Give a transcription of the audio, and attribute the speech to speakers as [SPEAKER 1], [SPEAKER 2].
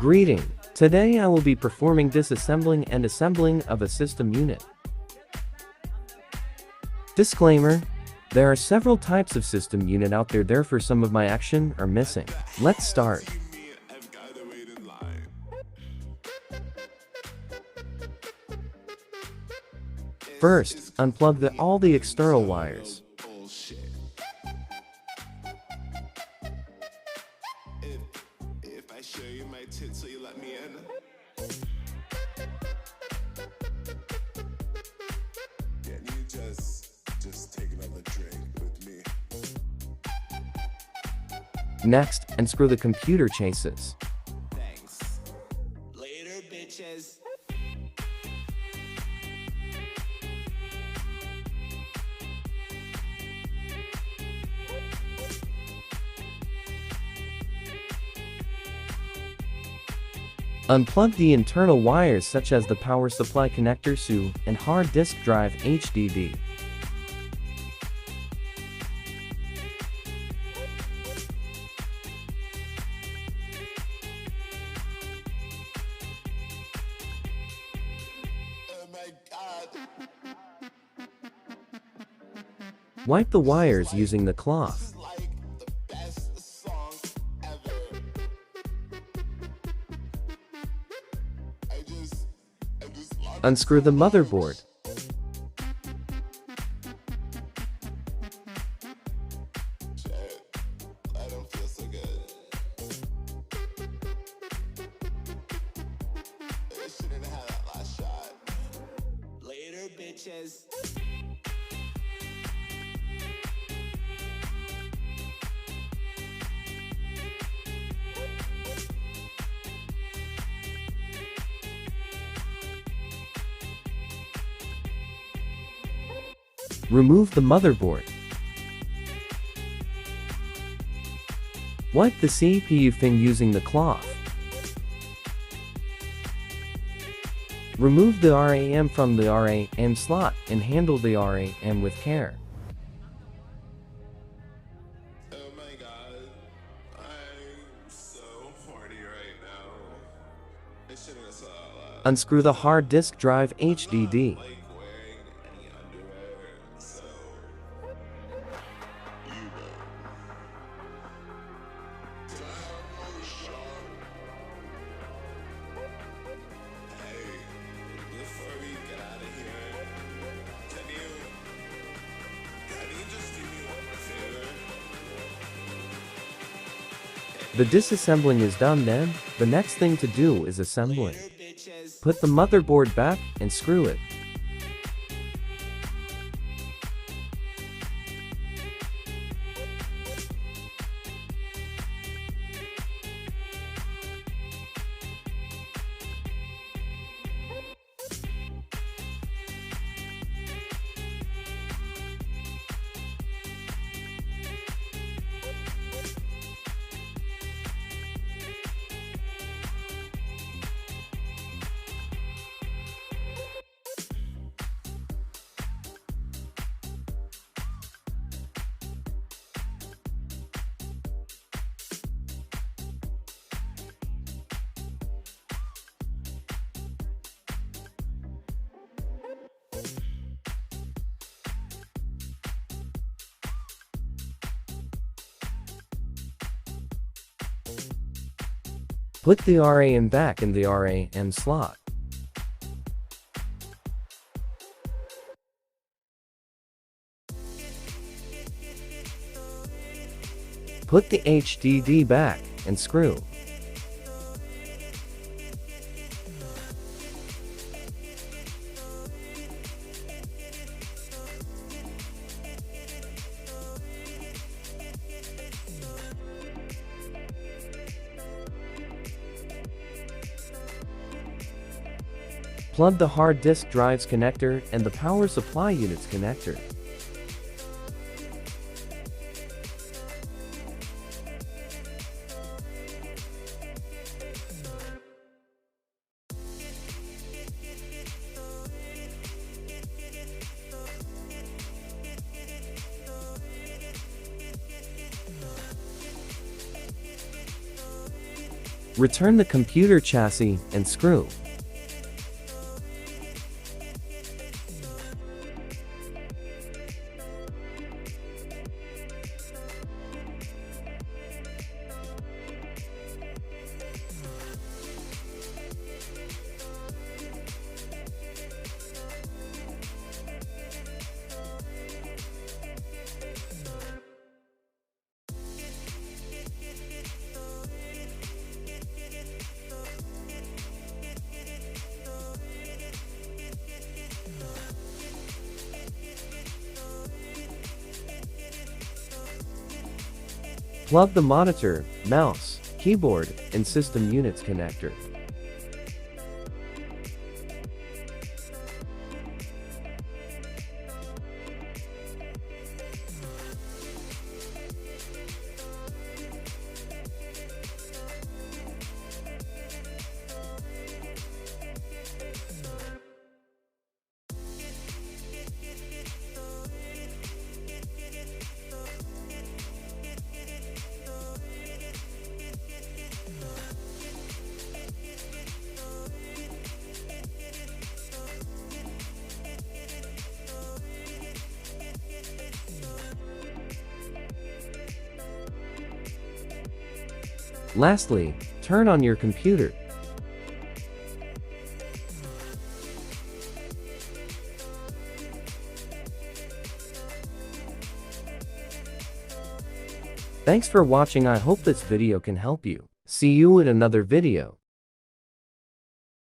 [SPEAKER 1] Greeting. Today I will be performing disassembling and assembling of a system unit. Disclaimer. There are several types of system unit out there, therefore some of my action are missing. Let's start. First, unplug all the external wires. Next, unscrew the computer chases.
[SPEAKER 2] Thanks. Later, bitches.
[SPEAKER 1] Unplug the internal wires such as the power supply connector SU and hard disk drive HDD. Wipe the wires using the cloth. Unscrew the motherboard.
[SPEAKER 2] Later, bitches.
[SPEAKER 1] Remove the motherboard. Wipe the CPU fin using the cloth. Remove the RAM from the RAM slot and handle the RAM with care.
[SPEAKER 3] Oh my god, I'm so horny right now. I shouldn't have said that out loud.
[SPEAKER 1] Unscrew the hard disk drive HDD.
[SPEAKER 3] Like wearing any underwear, so you know. Hey, before we get out of here, can you just do me one favor?
[SPEAKER 1] The disassembling is done then, the next thing to do is assembling.
[SPEAKER 2] Later, bitches.
[SPEAKER 1] Put the motherboard back and screw it. Put the RAM back in the RAM slot. Put the HDD back and screw. Plug the hard disk drive's connector and the power supply unit's connector. Return the computer chassis and screw. Plug the monitor, mouse, keyboard, and system units connector. Lastly, turn on your computer. Thanks for watching. I hope this video can help you. See you in another video.